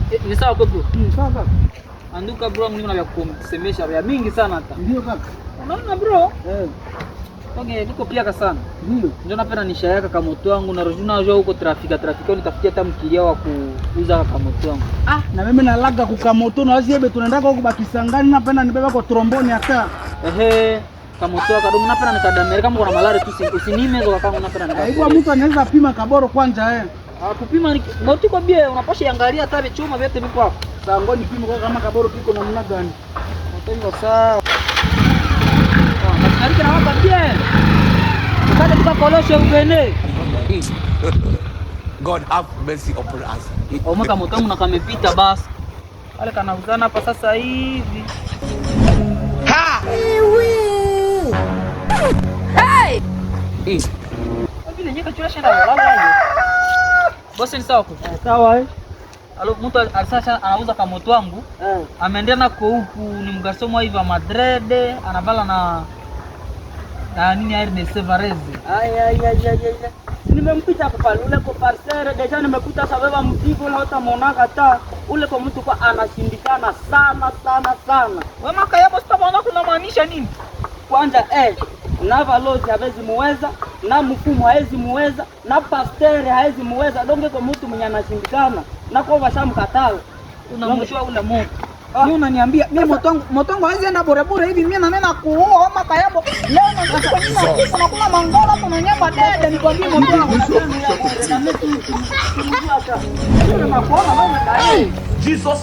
Ni sawa kwa bro? Sawa kaka. Anduka bro, mimi na kusemesha vya mingi sana hata. Ndio kaka. Unaona bro? Eh. Toge niko pia sana. Ndio. Ndio napenda nishayaka kama moto wangu na rojuna unajua huko trafika nitafikia hata mkilia wa kuuza kama moto wangu. Na mimi nalaga kukamoto na waziebe tunaenda huko Bakisangani napenda nibeba kwa tromboni hata. Kama moto kadogo napenda nikadamere kama kuna malaria tu usinime kwa kama napenda nikadamere. Hivyo mtu anaweza pima kaboro kwanza kupima moto kwa bia unapasha angalia hata vichuma vyote vipo hapo. Sasa ngoni pima kwa kama kaboro piko namna gani. Moto sawa. Mashariki na hapa pia. Ukade tukakoloshe ugene. God have mercy upon us. Mwaka moto wangu na kamepita basi. Wale kanauzana hapa sasa hivi. Ha! Hey! Vile nyeka chura shenda lala. Bosi ni sawa kwa? Sawa Alo mtu alisha anauza kama moto wangu. Ameendea na huku ni mgasomo hivi wa Madrid, anavala na nini RDC Varese. Nimempita kwa ule kwa parcelle deja nimekuta sababu mzigo na hata monaka hata ule kwa mtu kwa anashindikana sana. Wewe maka yabo sitaona kuna maanisha nini? Kwanza na valozi hawezi muweza, na mfumo hawezi muweza, na pastere hawezi muweza, donge kwa mtu mwenye anashindikana na kwa washamkatala. Unamshua ule moto. Mimi unaniambia mimi moto wangu haizi enda bure hivi mimi nanena kuoa ama kayabo leo na kuna mangola hapo na nyamba dede nikwambie moto wangu Jesus.